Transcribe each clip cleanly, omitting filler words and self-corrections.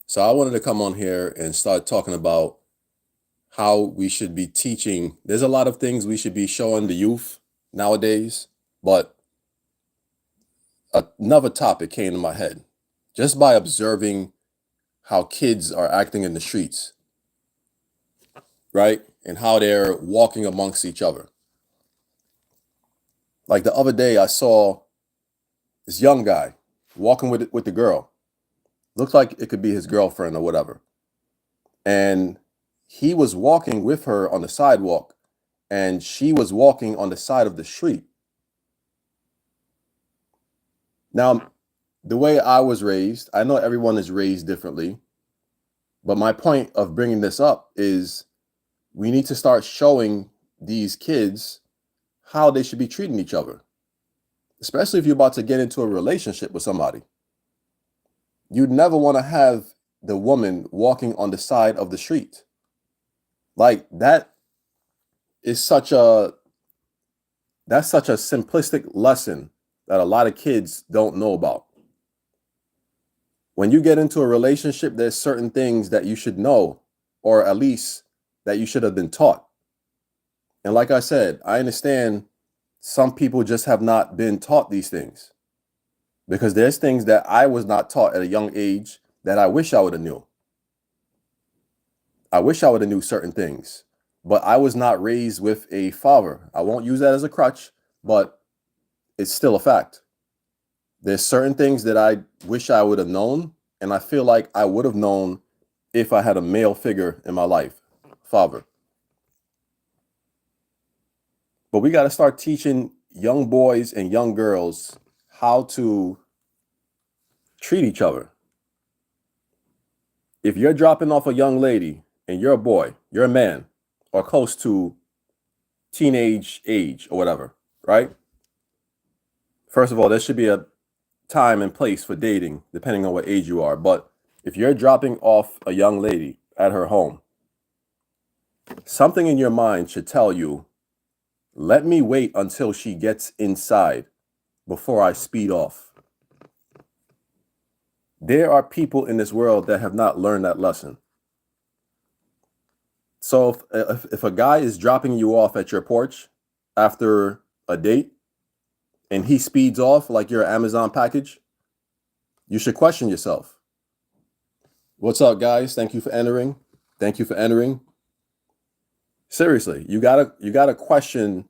So I wanted to come on here and start talking about how we should be teaching. There's a lot of things we should be showing the youth nowadays, but another topic came to my head just by observing how kids are acting in the streets, right? And how they're walking amongst each other. Like the other day, I saw this young guy walking with the girl. Looked like it could be his girlfriend or whatever. And he was walking with her on the sidewalk, and she was walking on the side of the street. Now, the way I was raised, I know everyone is raised differently, but my point of bringing this up is we need to start showing these kids how they should be treating each other, especially if you're about to get into a relationship with somebody. You'd never want to have the woman walking on the side of the street. Like that is such a simplistic lesson that a lot of kids don't know about. When you get into a relationship, there's certain things that you should know, or at least that you should have been taught. And like I said, I understand some people just have not been taught these things because there's things that I was not taught at a young age that I wish I would have knew. I wish I would have knew certain things, but I was not raised with a father. I won't use that as a crutch, but it's still a fact. There's certain things that I wish I would have known, and I feel like I would have known if I had a male figure in my life, father. But we got to start teaching young boys and young girls how to treat each other. If you're dropping off a young lady and you're a boy, you're a man, or close to teenage age or whatever, right? First of all, there should be a time and place for dating, depending on what age you are. But if you're dropping off a young lady at her home, something in your mind should tell you, let me wait until she gets inside before I speed off. There are people in this world that have not learned that lesson. So if a guy is dropping you off at your porch after a date and he speeds off like your Amazon package, you should question yourself. What's up, guys? Thank you for entering. Thank you for entering. Seriously, you gotta question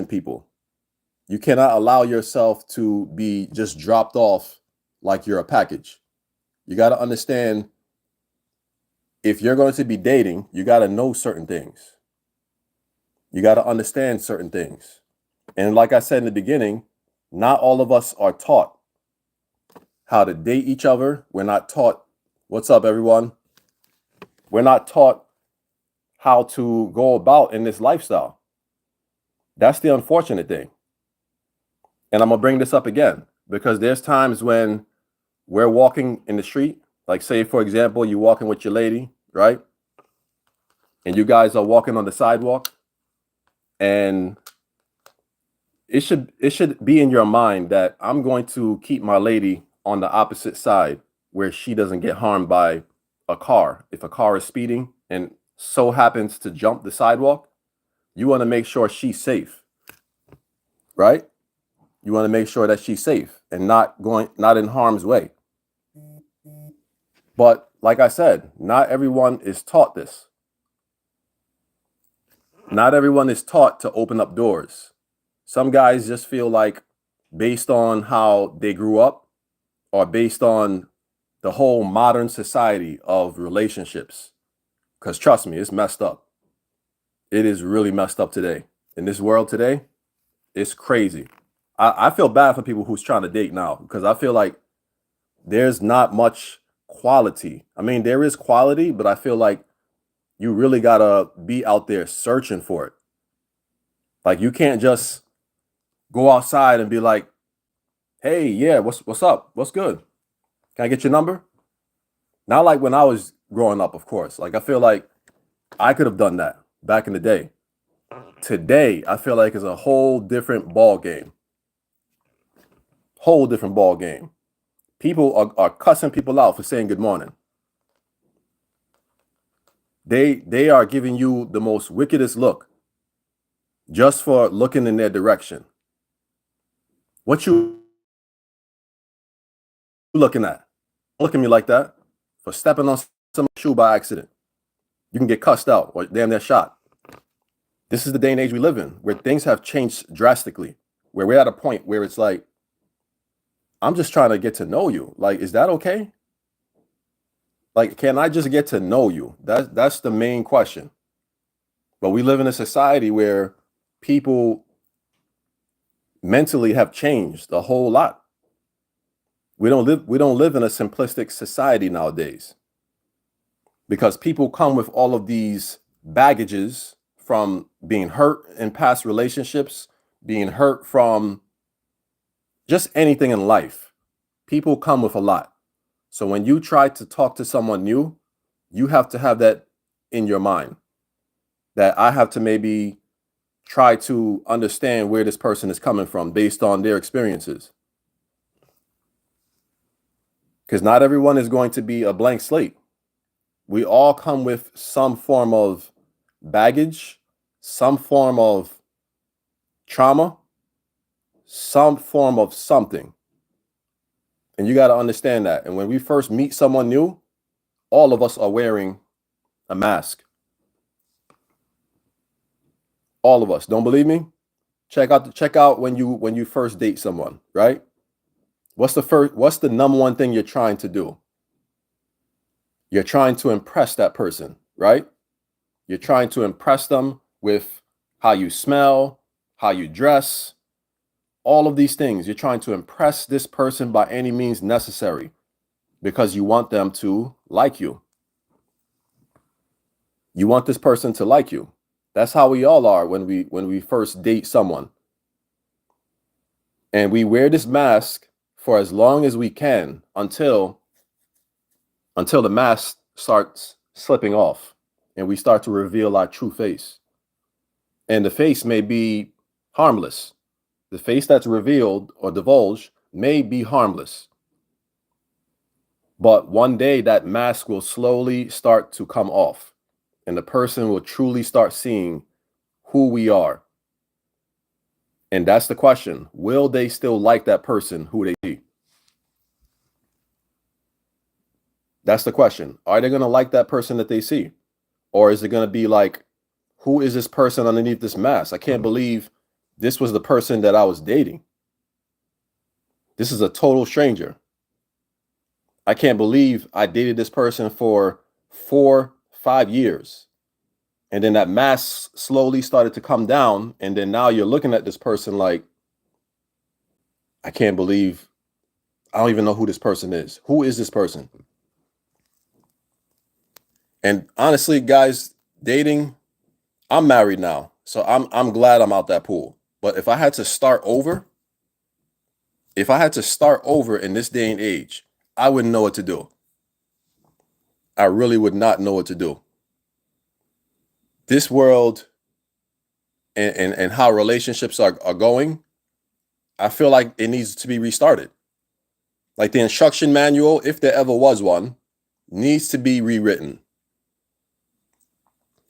people. You cannot allow yourself to be just dropped off like you're a package. You gotta understand, if you're going to be dating, you gotta know certain things. You gotta understand certain things. And like I said in the beginning, not all of us are taught how to date each other. We're not taught, what's up, everyone? We're not taught how to go about in this lifestyle. That's the unfortunate thing. And I'm going to bring this up again because there's times when we're walking in the street, like say, for example, you're walking with your lady, right? And you guys are walking on the sidewalk, and it should be in your mind that I'm going to keep my lady on the opposite side where she doesn't get harmed by a car. If a car is speeding and so happens to jump the sidewalk, you want to make sure she's safe, right? You want to make sure that she's safe and not in harm's way. But like I said, not everyone is taught this. Not everyone is taught to open up doors. Some guys just feel like, based on how they grew up or based on the whole modern society of relationships, because trust me, it's messed up. It is really messed up today. In this world today, it's crazy. I feel bad for people who's trying to date now because I feel like there's not much quality. I mean, there is quality, but I feel like you really gotta be out there searching for it. Like you can't just go outside and be like, hey, yeah, what's up? What's good? Can I get your number? Not like when I was growing up, of course. Like I feel like I could have done that back in the day. Today, I feel like it's a whole different ball game. Whole different ball game. People are cussing people out for saying good morning. They are giving you the most wickedest look just for looking in their direction. What you looking at? Don't look at me like that. For stepping on someone's shoe by accident, you can get cussed out or damn near shot. This is the day and age we live in, where things have changed drastically, where we're at a point where it's like, I'm just trying to get to know you. Like, is that okay? Like, can I just get to know you? That's the main question. But we live in a society where people mentally have changed a whole lot. We don't live in a simplistic society nowadays, because people come with all of these baggages from being hurt in past relationships, being hurt from just anything in life. People come with a lot. So when you try to talk to someone new, you have to have that in your mind, that I have to maybe try to understand where this person is coming from based on their experiences. Because not everyone is going to be a blank slate. We all come with some form of baggage, some form of trauma, some form of something. And you got to understand that. And when we first meet someone new, all of us are wearing a mask. All of us. Don't believe me? Check out when you first date someone, right? What's the number one thing you're trying to do? You're trying to impress that person, right? You're trying to impress them with how you smell, how you dress, all of these things. You're trying to impress this person by any means necessary because you want them to like you. You want this person to like you. That's how we all are when we first date someone. And we wear this mask for as long as we can until the mask starts slipping off and we start to reveal our true face. And the face may be harmless. The face that's revealed or divulged may be harmless. But one day that mask will slowly start to come off and the person will truly start seeing who we are. And that's the question. Will they still like that person who they see? That's the question. Are they going to like that person that they see? Or is it going to be like, who is this person underneath this mask? I can't believe this was the person that I was dating. This is a total stranger. I can't believe I dated this person for 4-5 years. And then that mask slowly started to come down. And then now you're looking at this person like, I can't believe, I don't even know who this person is. Who is this person? And honestly, guys, dating, I'm married now. So I'm glad I'm out that pool. But if I had to start over in this day and age, I wouldn't know what to do. I really would not know what to do. This world and how relationships are going, I feel like it needs to be restarted. Like the instruction manual, if there ever was one, needs to be rewritten.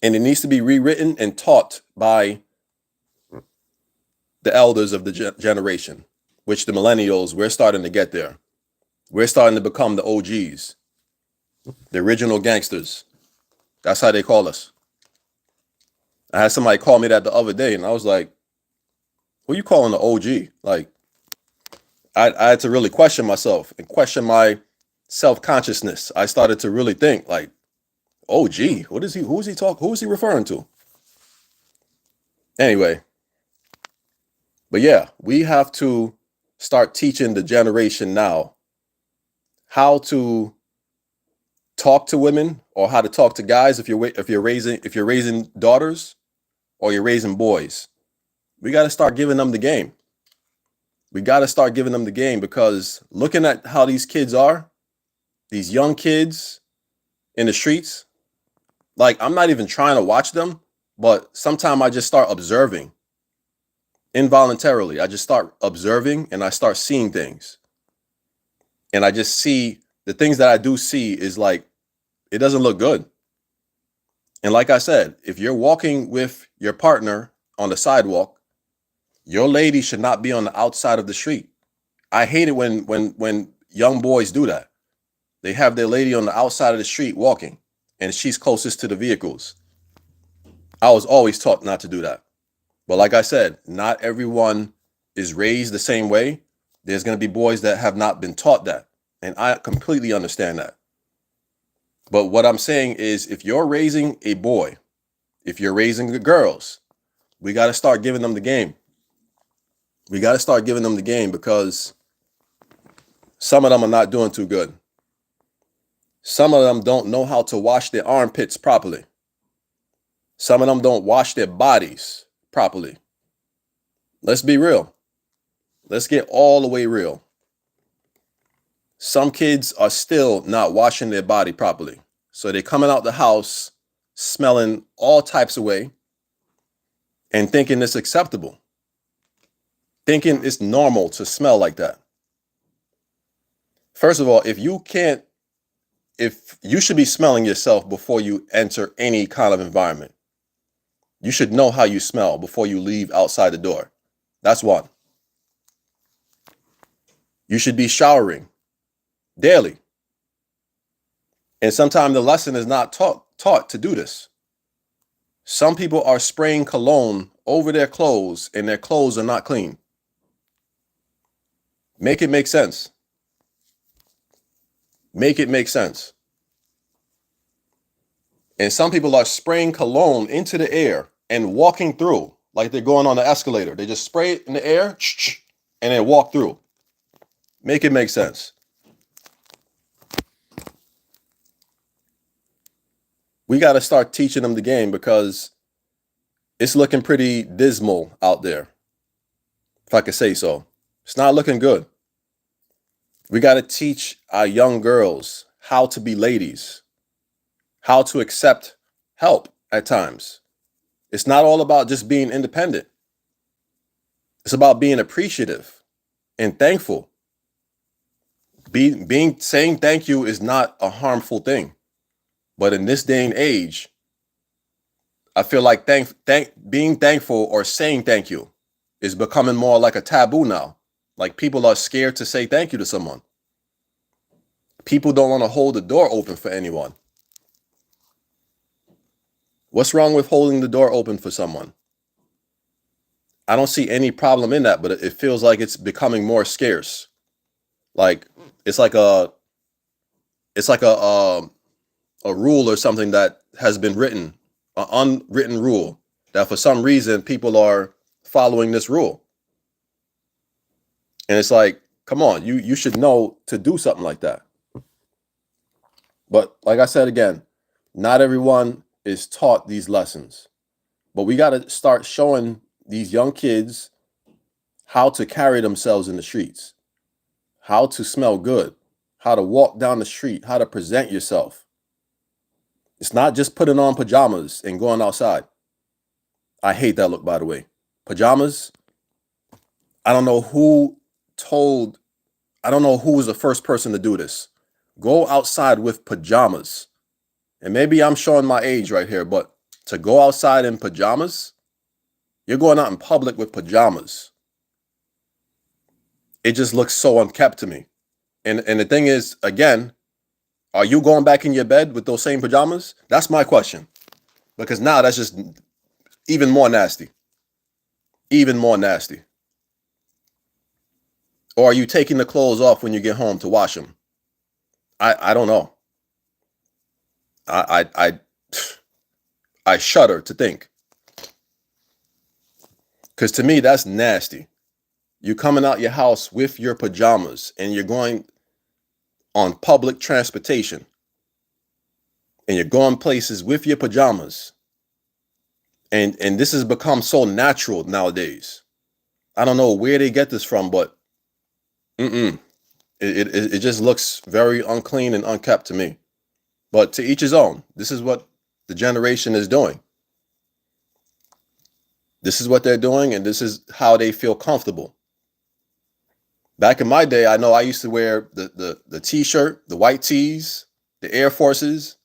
And it needs to be rewritten and taught by the elders of the generation, which the millennials, we're starting to get there. We're starting to become the OGs, the original gangsters. That's how they call us. I had somebody call me that the other day, and I was like, who are you calling the OG? Like, I had to really question myself and question my self-consciousness. I started to really think like, OG, who is he referring to? Anyway, but yeah, we have to start teaching the generation now how to talk to women or how to talk to guys if you're raising daughters or you're raising boys. We got to start giving them the game. We got to start giving them the game, because looking at how these kids are, these young kids in the streets, like, I'm not even trying to watch them, but sometimes I just start observing involuntarily. I just start observing and I start seeing things. And I just see the things that I do see is like, it doesn't look good. And like I said, if you're walking with your partner on the sidewalk, your lady should not be on the outside of the street. I hate it when young boys do that. They have their lady on the outside of the street walking, and she's closest to the vehicles. I was always taught not to do that. But like I said, not everyone is raised the same way. There's going to be boys that have not been taught that. And I completely understand that. But what I'm saying is, if you're raising a boy, if you're raising the girls, we got to start giving them the game. We got to start giving them the game, because some of them are not doing too good. Some of them don't know how to wash their armpits properly. Some of them don't wash their bodies properly. Let's be real. Let's get all the way real. Some kids are still not washing their body properly. So they're coming out the house smelling all types of way and thinking it's acceptable. Thinking it's normal to smell like that. First of all, if you should be smelling yourself before you enter any kind of environment. You should know how you smell before you leave outside the door. That's one. You should be showering daily. And sometimes the lesson is not taught to do this. Some people are spraying cologne over their clothes, and their clothes are not clean. Make it make sense. Make it make sense. And some people are spraying cologne into the air and walking through like they're going on the escalator. They just spray it in the air and then walk through. Make it make sense. We got to start teaching them the game, because it's looking pretty dismal out there, if I could say so. It's not looking good. We got to teach our young girls how to be ladies, how to accept help at times. It's not all about just being independent. It's about being appreciative and thankful. Saying thank you is not a harmful thing. But in this day and age, I feel like being thankful or saying thank you is becoming more like a taboo now. Like, people are scared to say thank you to someone. People don't want to hold the door open for anyone. What's wrong with holding the door open for someone? I don't see any problem in that, but it feels like it's becoming more scarce. Like, it's like a rule or something that has been written, an unwritten rule, that for some reason people are following this rule. And it's like, come on, you should know to do something like that. But like I said again, not everyone is taught these lessons. But we got to start showing these young kids how to carry themselves in the streets, how to smell good, how to walk down the street, how to present yourself. It's not just putting on pajamas and going outside. I hate that look, by the way. Pajamas. I don't know who was the first person to do this. Go outside with pajamas. And maybe I'm showing my age right here, but to go outside in pajamas, you're going out in public with pajamas. It just looks so unkept to me. And the thing is, again, are you going back in your bed with those same pajamas? That's my question. Because now that's just even more nasty. Even more nasty. Or are you taking the clothes off when you get home to wash them? I don't know. I shudder to think. Because to me, that's nasty. You're coming out your house with your pajamas and you're going on public transportation. And you're going places with your pajamas. And this has become so natural nowadays. I don't know where they get this from, but it just looks very unclean and unkept to me. But to each his own. This is what the generation is doing. This is what they're doing, and this is how they feel comfortable. Back in my day, I know I used to wear the t-shirt, the white tees, the Air Forces,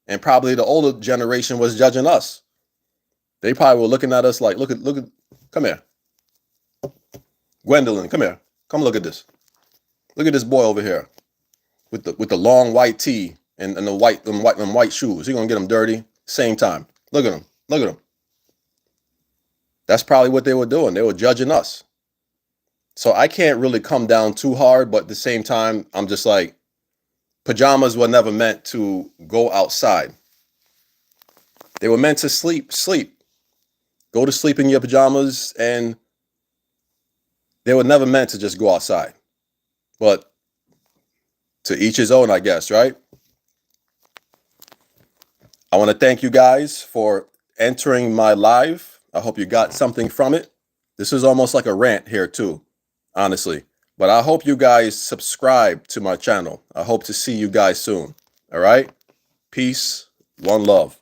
and probably the older generation was judging us. They probably were looking at us like, look at, come here. Gwendolyn, come here. Come look at this. Look at this boy over here with the long white tee and the white shoes. He gonna get them dirty. Same time. Look at him. Look at him. That's probably what they were doing. They were judging us. So I can't really come down too hard, but at the same time, I'm just like, pajamas were never meant to go outside. They were meant to sleep. Go to sleep in your pajamas, and they were never meant to just go outside. But to each his own, I guess, right? I want to thank you guys for entering my live. I hope you got something from it. This is almost like a rant here too, honestly. But I hope you guys subscribe to my channel. I hope to see you guys soon. All right? Peace. One love.